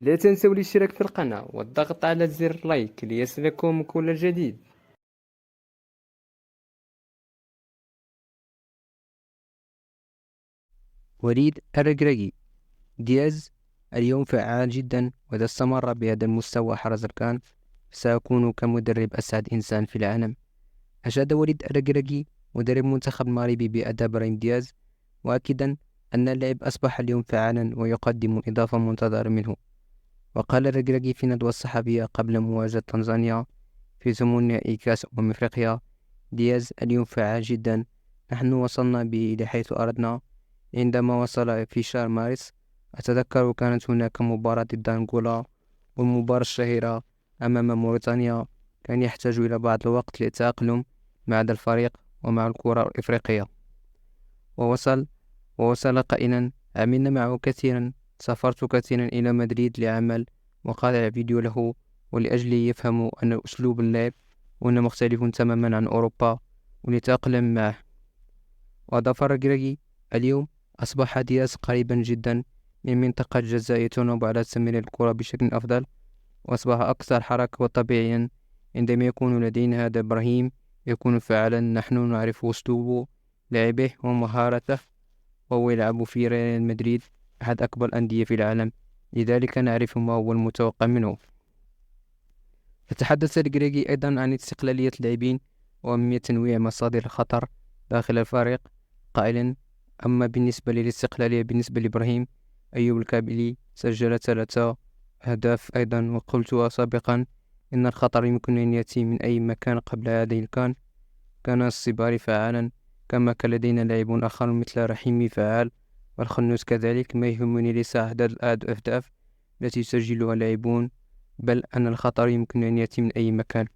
لا تنسوا الاشتراك في القناة والضغط على زر لايك ليصلكم كل جديد. وليد الركراكي. دياز اليوم فعال جدا، وإذا استمر بهذا المستوى حرز الكان سيكون كمدرب أسعد إنسان في العالم. أشاد وليد الركراكي مدرب المنتخب المغربي بأداء إبراهيم دياز، مؤكدا أن اللاعب أصبح اليوم فعالا ويقدم إضافة منتظرة منه. وقال الركراكي في ندوة صحفية قبل مواجهة تنزانيا في ضمن نهائي كأس أفريقيا: دياز اليوم فعال جدا، نحن وصلنا به إلى حيث أردنا. عندما وصل في شهر مارس، أتذكر كانت هناك مباراة ضد أنغولا، والمباراة الشهيرة أمام موريتانيا. كان يحتاج إلى بعض الوقت للتأقلم مع هذا الفريق ومع الكرة الإفريقية. ووصل ووصل قائلا: عملنا معه كثيرا، سافرت كثيرا إلى مدريد لعمل مقاطع فيديو له، ولأجل يفهموا أن أسلوب اللعب هنا مختلف تماما عن أوروبا، وليتأقلم معه. وأضاف الركراكي: اليوم أصبح دياز قريبا جدا من منطقة الجزاء، يتنوب على تمرير الكرة بشكل أفضل، وأصبح أكثر حركة وطبيعيا. عندما يكون لدينا هذا إبراهيم يكون فعلا، نحن نعرف أسلوبه لعبه ومهارته، وهو يلعب في ريال مدريد، أحد أكبر الأندية في العالم، لذلك نعرف ما هو المتوقع منه. فتحدث الجريجي أيضا عن استقلالية اللاعبين وأهمية تنويع مصادر الخطر داخل الفريق، قائلا: أما بالنسبة للاستقلالية بالنسبة لإبراهيم، أيوب الكابيلي سجل 3 أهداف أيضا، وقلت سابقا إن الخطر يمكن أن يأتي من أي مكان. قبل هذه كان الصباري فعالا، كما كان لدينا لاعبون آخرون مثل رحيمي فعال، والخنوس كذلك. ما يهمني ليس عدد الأهداف التي يسجلها اللاعبون، بل أن الخطر يمكن أن يأتي من أي مكان.